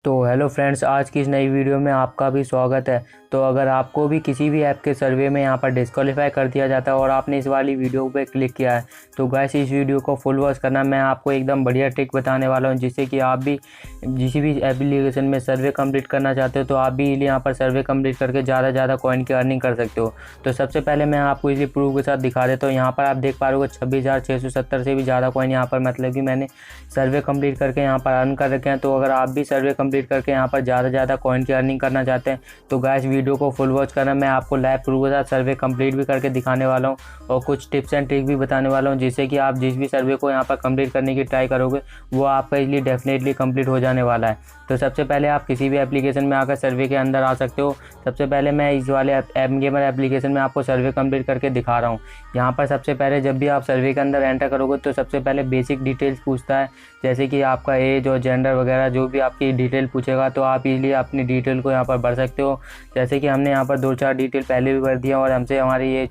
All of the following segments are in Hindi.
तो हेलो फ्रेंड्स, आज की इस नई वीडियो में आपका भी स्वागत है। तो अगर आपको भी किसी भी ऐप के सर्वे में यहाँ पर डिस्क्वालीफाई कर दिया जाता है और आपने इस वाली वीडियो पे क्लिक किया है, तो गाइस इस वीडियो को फुल वॉच करना। मैं आपको एकदम बढ़िया ट्रिक बताने वाला हूँ जिससे कि आप भी किसी भी एप्लीकेशन में सर्वे कंप्लीट करना चाहते हो तो आप भी यहाँ पर सर्वे कंप्लीट करके ज़्यादा कॉइन की अर्निंग कर सकते हो। तो सबसे पहले मैं आपको इसी प्रूफ के साथ दिखा देता हूँ। यहाँ पर आप देख पा रहे हो 26,670 से भी ज़्यादा कॉइन यहाँ पर मतलब कि मैंने सर्वे कंप्लीट करके यहाँ पर अर्न कर रखे हैं। तो अगर आप भी सर्वे कंप्लीट करके यहाँ पर ज़्यादा कॉइन की अर्निंग करना चाहते हैं तो गाइस वीडियो को फुल वॉच करना। मैं आपको लाइव प्रूफ के साथ सर्वे कंप्लीट भी करके दिखाने वाला हूँ और कुछ टिप्स एंड ट्रिक भी बताने वाला हूँ जिससे कि आप जिस भी सर्वे को यहाँ पर कंप्लीट करने की ट्राई करोगे वो आपका इजीली डेफिनेटली कंप्लीट हो जाने वाला है। तो सबसे पहले आप किसी भी एप्लीकेशन में आकर सर्वे के अंदर आ सकते हो। सबसे पहले मैं इस वाले एम गेमर एप्लीकेशन में आपको सर्वे कंप्लीट करके दिखा रहा हूँ। यहाँ पर सबसे पहले जब भी आप सर्वे के अंदर एंटर करोगे तो सबसे पहले बेसिक डिटेल्स पूछता है, जैसे कि आपका एज और जेंडर वगैरह जो भी आपकी डिटेल पूछेगा तो आप इजीली अपनी डिटेल को यहाँ पर भर सकते हो। जैसे कि हमने यहाँ पर 2-4 डिटेल पहले भी भर दिया और हमसे हमारी एज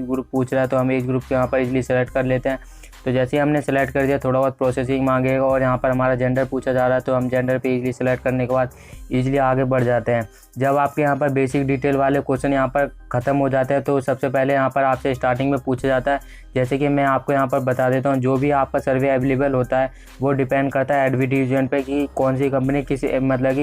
ग्रुप पूछ रहा है तो हम एज ग्रुप के यहाँ पर इजीली सेलेक्ट कर लेते हैं। तो जैसे ही हमने सेलेक्ट कर दिया थोड़ा बहुत प्रोसेसिंग मांगेगा और यहाँ पर हमारा जेंडर पूछा जा रहा है तो हम जेंडर पे इजीली सेलेक्ट करने के बाद इजीली आगे बढ़ जाते हैं। जब आपके यहाँ पर बेसिक डिटेल वाले क्वेश्चन यहाँ पर ख़त्म हो जाते हैं तो सबसे पहले यहाँ पर आपसे स्टार्टिंग में पूछा जाता है, जैसे कि मैं आपको यहाँ पर बता देता हूँ। जो भी आपका सर्वे अवेलेबल होता है वो डिपेंड करता है एडवर्टीजमेंट पे कि कौन सी कंपनी किसी मतलब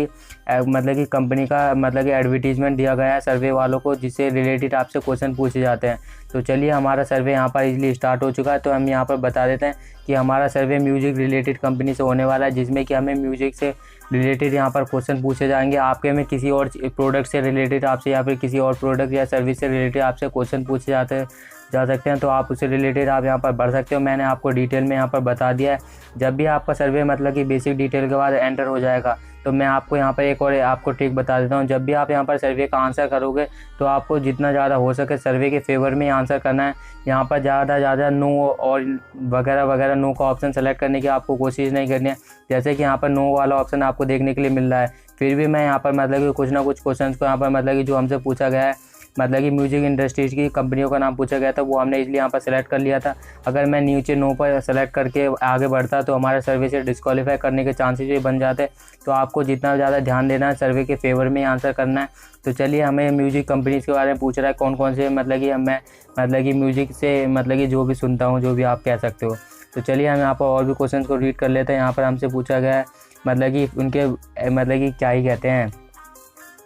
कि कंपनी का मतलब कि एडवर्टीजमेंट दिया गया है सर्वे वालों को जिससे रिलेटेड आपसे क्वेश्चन पूछे जाते हैं। तो चलिए हमारा सर्वे यहाँ पर इजीली स्टार्ट हो चुका है। तो हम यहाँ पर बता देते हैं कि हमारा सर्वे म्यूजिक रिलेटेड कंपनी से होने वाला है जिसमें कि हमें म्यूजिक से रिलेटेड यहाँ पर क्वेश्चन पूछे जाएंगे। आपके में किसी और प्रोडक्ट से रिलेटेड आपसे या फिर किसी और प्रोडक्ट या सर्विस से रिलेटेड आपसे क्वेश्चन पूछे जा सकते हैं तो आप उससे रिलेटेड आप यहाँ पर भर सकते हो। मैंने आपको डिटेल में यहाँ पर बता दिया है। जब भी आपका सर्वे मतलब कि बेसिक डिटेल के बाद एंटर हो जाएगा तो मैं आपको यहाँ पर एक और आपको ट्रिक बता देता हूँ। जब भी आप यहाँ पर सर्वे का आंसर करोगे तो आपको जितना ज़्यादा हो सके सर्वे के फेवर में आंसर करना है। यहाँ पर ज़्यादा नो और वगैरह नो का ऑप्शन सेलेक्ट करने की आपको कोशिश नहीं करनी है। जैसे कि यहाँ पर नो वाला ऑप्शन आपको देखने के लिए मिल रहा है, फिर भी मैं यहाँ पर मतलब कि कुछ ना कुछ क्वेश्चन को यहाँ पर मतलब कि जो हमसे पूछा गया है मतलब कि म्यूजिक इंडस्ट्रीज की कंपनियों का नाम पूछा गया था वो हमने इसलिए यहाँ पर सेलेक्ट कर लिया था। अगर मैं नीचे नो पर सेलेक्ट करके आगे बढ़ता तो हमारे सर्वे से डिस्क्वालीफाई करने के चांसेस भी बन जाते। तो आपको जितना ज़्यादा ध्यान देना है सर्वे के फेवर में आंसर करना है। तो चलिए हमें म्यूजिक कंपनीज़ के बारे में पूछ रहा है कौन कौन से मतलब कि मैं मतलब कि म्यूजिक से मतलब कि जो भी सुनता हूँ जो भी आप कह सकते हो। तो चलिए हम यहाँ पर और भी क्वेश्चन को रीड कर लेते हैं। यहाँ पर हमसे पूछा गया है मतलब कि उनके मतलब कि क्या ही कहते हैं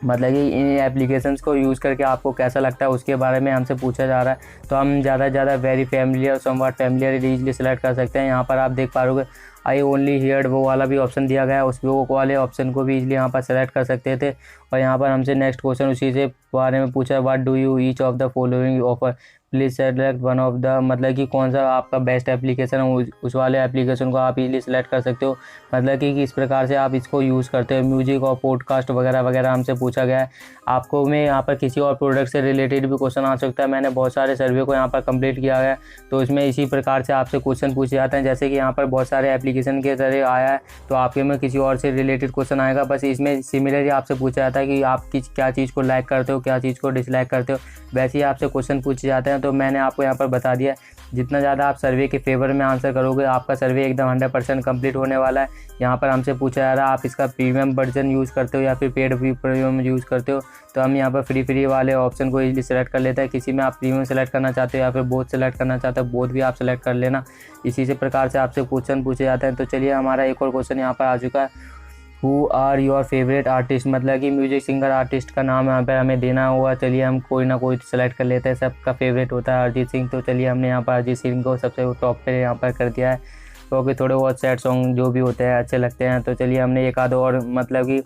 मतलब कि इन एप्लीकेशंस को यूज़ करके आपको कैसा लगता है उसके बारे में हमसे पूछा जा रहा है। तो हम ज़्यादा very familiar somewhat familiar easily select कर सकते हैं। यहाँ पर आप देख पा रहे हो आई ओनली हियर्ड वो वाला भी ऑप्शन दिया गया है, उस वो वाले ऑप्शन को भी इजीली यहाँ पर सेलेक्ट कर सकते थे। और यहाँ पर हमसे नेक्स्ट क्वेश्चन उसी से बारे में पूछा, what do you each of the following offer please select one of the मतलब कि कौन सा आपका बेस्ट एप्लीकेशन है उस वाले एप्लीकेशन को आप इजीली सेलेक्ट कर सकते हो। मतलब कि किस प्रकार से आप इसको यूज़ करते हो। म्यूजिक और पॉडकास्ट वगैरह हमसे पूछा गया है। आपको में यहाँ पर किसी और प्रोडक्ट से रिलेटेड भी क्वेश्चन आ सकता है। मैंने बहुत सारे सर्वे को यहाँ पर कंप्लीट किया है तो इसमें इसी प्रकार से आपसे क्वेश्चन पूछे जाते हैं। जैसे कि यहाँ पर बहुत सारे एप्लीकेशन के तरह आया है तो आपके में किसी और से रिलेटेड क्वेश्चन आएगा, बस इसमें सिमिलरली आपसे पूछा जाता है कि आप क्या चीज़ को लाइक करते हो, क्या चीज़ को डिसलाइक करते हो, वैसे ही आपसे क्वेश्चन पूछे जाते हैं। तो मैंने आपको यहाँ पर बता दिया जितना ज़्यादा आप सर्वे के फेवर में आंसर करोगे आपका सर्वे एकदम 100% कंप्लीट होने वाला है। यहाँ पर हमसे पूछा जा रहा है आप इसका प्रीमियम वर्जन यूज़ करते हो या फिर पेड प्रीमियम यूज़ करते हो। तो हम यहाँ पर फ्री वाले ऑप्शन को इजीली सेलेक्ट कर लेते हैं। किसी में आप प्रीमियम सेलेक्ट करना चाहते हो या फिर बोथ सेलेक्ट करना चाहते हो, बोथ भी आप सेलेक्ट कर लेना। इसी से प्रकार से आपसे क्वेश्चन पूछे जाते हैं। तो चलिए हमारा एक और क्वेश्चन यहाँ पर आ चुका है, who are your favourite artist मतलब कि म्यूजिक सिंगर आर्टिस्ट का नाम यहाँ पर हमें देना हुआ। चलिए हम कोई ना कोई सेलेक्ट कर लेते हैं। सबका फेवरेट होता है अरिजीत सिंह, तो चलिए हमने यहाँ पर अरिजीत सिंह को सबसे टॉप पे यहाँ पर कर दिया है क्योंकि थोड़े बहुत सैड सॉन्ग जो भी होते हैं अच्छे लगते हैं। तो चलिए हमने एक आध और मतलब कि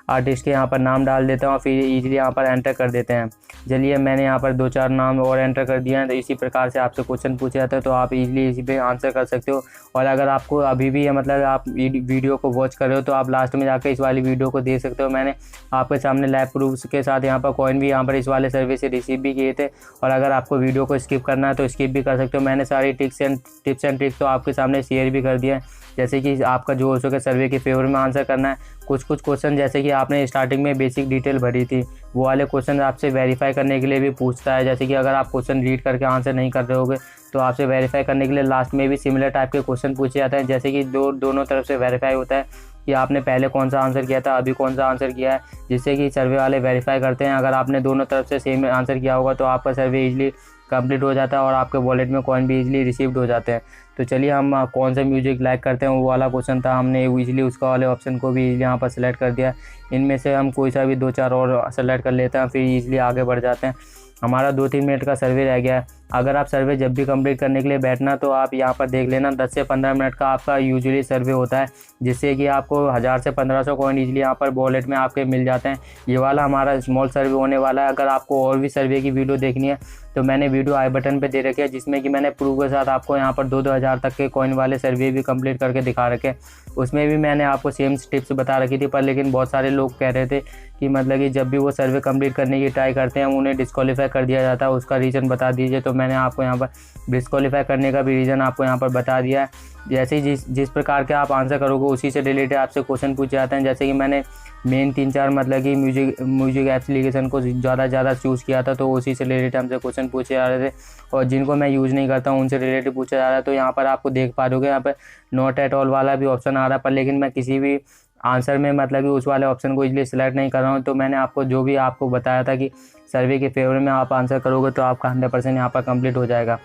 आर्टिस्ट के यहाँ पर नाम डाल देते हैं और फिर इजीली यहाँ पर एंटर कर देते हैं। चलिए मैंने यहाँ पर 2-4 नाम और एंटर कर दिए हैं। तो इसी प्रकार से आपसे क्वेश्चन पूछे जाते हैं तो आप इजीली इसी पे आंसर कर सकते हो। और अगर आपको अभी भी मतलब आप वीडियो को वॉच कर रहे हो तो आप लास्ट में जाकर इस वाली वीडियो को देख सकते हो। मैंने आपके सामने लाइव प्रूफ के साथ यहाँ पर कॉइन भी यहाँ पर इस वाले सर्वे से रिसीव भी किए थे। और अगर आपको वीडियो को स्किप करना है तो स्किप भी कर सकते हो। मैंने सारी टिप्स एंड ट्रिक्स तो आपके सामने शेयर भी कर दिया है, जैसे कि आपका जो हो सके सर्वे के फेवर में आंसर करना है। कुछ क्वेश्चन जैसे कि आपने स्टार्टिंग में बेसिक डिटेल भरी थी वो वाले क्वेश्चन आपसे वेरीफाई करने के लिए भी पूछता है। जैसे कि अगर आप क्वेश्चन रीड करके आंसर नहीं कर रहे होगे तो आपसे वेरीफाई करने के लिए लास्ट में भी सिमिलर टाइप के क्वेश्चन पूछे जाते हैं, जैसे कि दोनों तरफ से वेरीफाई होता है। कि आपने पहले कौन सा आंसर किया था, अभी कौन सा आंसर किया है, जिससे कि सर्वे वाले वेरीफाई करते हैं। अगर आपने दोनों तरफ से सेम आंसर किया होगा तो आपका सर्वे ईजिली कंप्लीट हो जाता है और आपके वॉलेट में कॉइन भी इजीली रिसीव्ड हो जाते हैं। तो चलिए हम कौन सा म्यूजिक लाइक करते हैं वो वाला क्वेश्चन था, हमने इजीली उसका वाले ऑप्शन को भी यहाँ पर सेलेक्ट कर दिया। इनमें से हम कोई सा भी 2-4 और सेलेक्ट कर लेते हैं, फिर इजीली आगे बढ़ जाते हैं। हमारा 2-3 मिनट का सर्वे रह गया है। अगर आप सर्वे जब भी कंप्लीट करने के लिए बैठना तो आप यहाँ पर देख लेना 10 से 15 मिनट का आपका यूजुअली सर्वे होता है, जिससे कि आपको 1000 से 1500 कॉइन ईजिली यहाँ पर वॉलेट में आपके मिल जाते हैं। ये वाला हमारा स्मॉल सर्वे होने वाला है। अगर आपको और भी सर्वे की वीडियो देखनी है तो मैंने वीडियो आई बटन पे दे रखी है, जिसमें कि मैंने प्रूफ के साथ आपको यहाँ पर 2-2 हज़ार तक के कॉइन वाले सर्वे भी कंप्लीट करके दिखा रखे। उसमें भी मैंने आपको सेम टिप्स बता रखी थी, पर लेकिन बहुत सारे लोग कह रहे थे कि मतलब कि जब भी वो सर्वे कंप्लीट करने की ट्राई करते हैं उन्हें डिस्क्वालीफाई कर दिया जाता है, उसका रीज़न बता दीजिए। तो मैंने आपको यहाँ पर डिस्क्वालीफाई करने का भी रीज़न आपको यहाँ पर बता दिया है। जैसे ही जिस प्रकार के आप आंसर करोगे उसी से रिलेटेड आपसे क्वेश्चन पूछे जाते हैं। जैसे कि मैंने मेन 3-4 मतलब कि म्यूजिक एप्लीकेशन को ज़्यादा चूज़ किया था, तो उसी से रिलेटेड हमसे क्वेश्चन पूछे जा रहे थे, और जिनको मैं यूज़ नहीं करता हूँ उनसे रिलेटेड पूछा जा रहा है। तो यहाँ पर आपको देख पा रहे हो यहाँ पर नॉट एट ऑल वाला भी ऑप्शन आ रहा है, पर लेकिन मैं किसी भी आंसर में मतलब कि उस वाले ऑप्शन को इसलिए सिलेक्ट नहीं कर रहा हूँ। तो मैंने आपको जो भी आपको बताया था कि सर्वे के फेवर में आप आंसर करोगे तो आपका 100% यहाँ पर कंप्लीट हो जाएगा।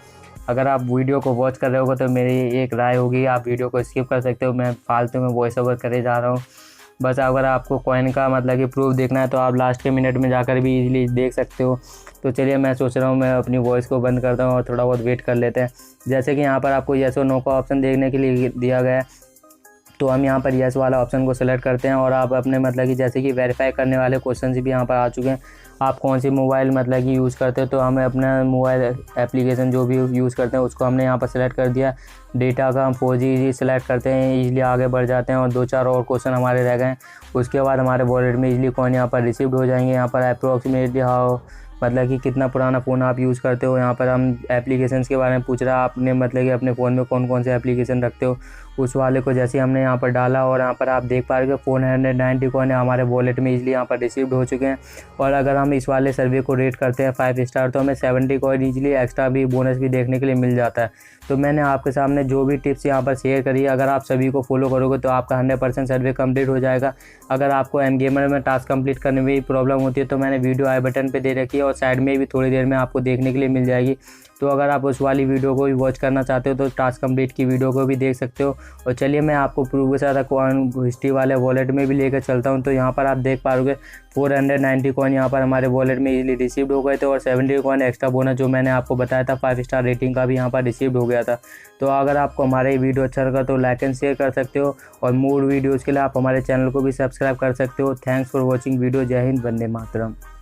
अगर आप वीडियो को वॉच कर रहे होगे तो मेरी एक राय होगी, आप वीडियो को स्किप कर सकते हो, मैं फालतू में वॉइस ओवर करे जा रहा हूँ। बस अगर आपको कॉइन का मतलब कि प्रूफ देखना है तो आप लास्ट के मिनट में जाकर भी इजीली देख सकते हो। तो चलिए मैं सोच रहा हूँ मैं अपनी वॉइस को बंद करता हूँ और थोड़ा बहुत वेट कर लेते हैं। जैसे कि यहाँ पर आपको येस और नो का ऑप्शन देखने के लिए दिया गया है, तो हम यहाँ पर येस वाला ऑप्शन को सेलेक्ट करते हैं और आप अपने मतलब कि जैसे कि वेरीफाई करने वाले क्वेश्चन भी यहाँ पर आ चुके हैं। आप कौन सी मोबाइल मतलब कि यूज़ करते हो, तो हमें अपना मोबाइल एप्लीकेशन जो भी यूज़ करते हैं उसको हमने यहाँ पर सेलेक्ट कर दिया। डेटा का हम 4G सेलेक्ट करते हैं, ईजिली आगे बढ़ जाते हैं और 2-4 और क्वेश्चन हमारे रह गए हैं। उसके बाद हमारे वॉलेट में ईजिली कॉइन यहाँ पर रिसीव्ड हो जाएंगे। यहाँ पर अप्रोक्सीमेटली हाउ मतलब कि कितना पुराना फ़ोन आप यूज़ करते हो, यहाँ पर हम एप्लीकेशंस के बारे में पूछ रहा है, आपने मतलब कि अपने फ़ोन में कौन कौन से एप्लीकेशन रखते हो, उस वाले को जैसे हमने यहाँ पर डाला और यहाँ पर आप देख पा रहे हो 490 कॉइन हमारे वॉलेट में इजीली यहाँ पर रिसीव्ड हो चुके हैं। और अगर हम इस वाले सर्वे को रेट करते हैं 5 स्टार तो हमें 70 कॉइन ईजिली एक्स्ट्रा भी बोनस भी देखने के लिए मिल जाता है। तो मैंने आपके सामने जो भी टिप्स यहाँ पर शेयर करी है, अगर आप सभी को फॉलो करोगे तो आपका 100% सर्वे कंप्लीट हो जाएगा। अगर आपको एम गेमर में टास्क कंप्लीट करने में भी प्रॉब्लम होती है तो मैंने वीडियो आई बटन पे दे रखी है और साइड में भी थोड़ी देर में आपको देखने के लिए मिल जाएगी। तो अगर आप उस वाली वीडियो को भी वॉच करना चाहते हो तो टास्क कंप्लीट की वीडियो को भी देख सकते हो। और चलिए मैं आपको प्रूफ के साथ कॉइन हिस्ट्री वाले वॉलेट में भी लेकर चलता हूं। तो यहाँ पर आप देख पाओगे 490 कॉइन यहाँ पर हमारे वॉलेट में इजीली रिसीव्ड हो गए थे और 70 कॉइन एक्स्ट्रा बोनस जो मैंने आपको बताया था 5 स्टार रेटिंग का भी यहाँ पर रिसीव्ड हो गया था। तो अगर आपको हमारा ये वीडियो अच्छा लगा तो लाइक एंड शेयर कर सकते हो और मोर वीडियोज़ के लिए आप हमारे चैनल को भी सब्सक्राइब कर सकते हो। Thanks for watching video. जय हिंद, वंदे मातरम।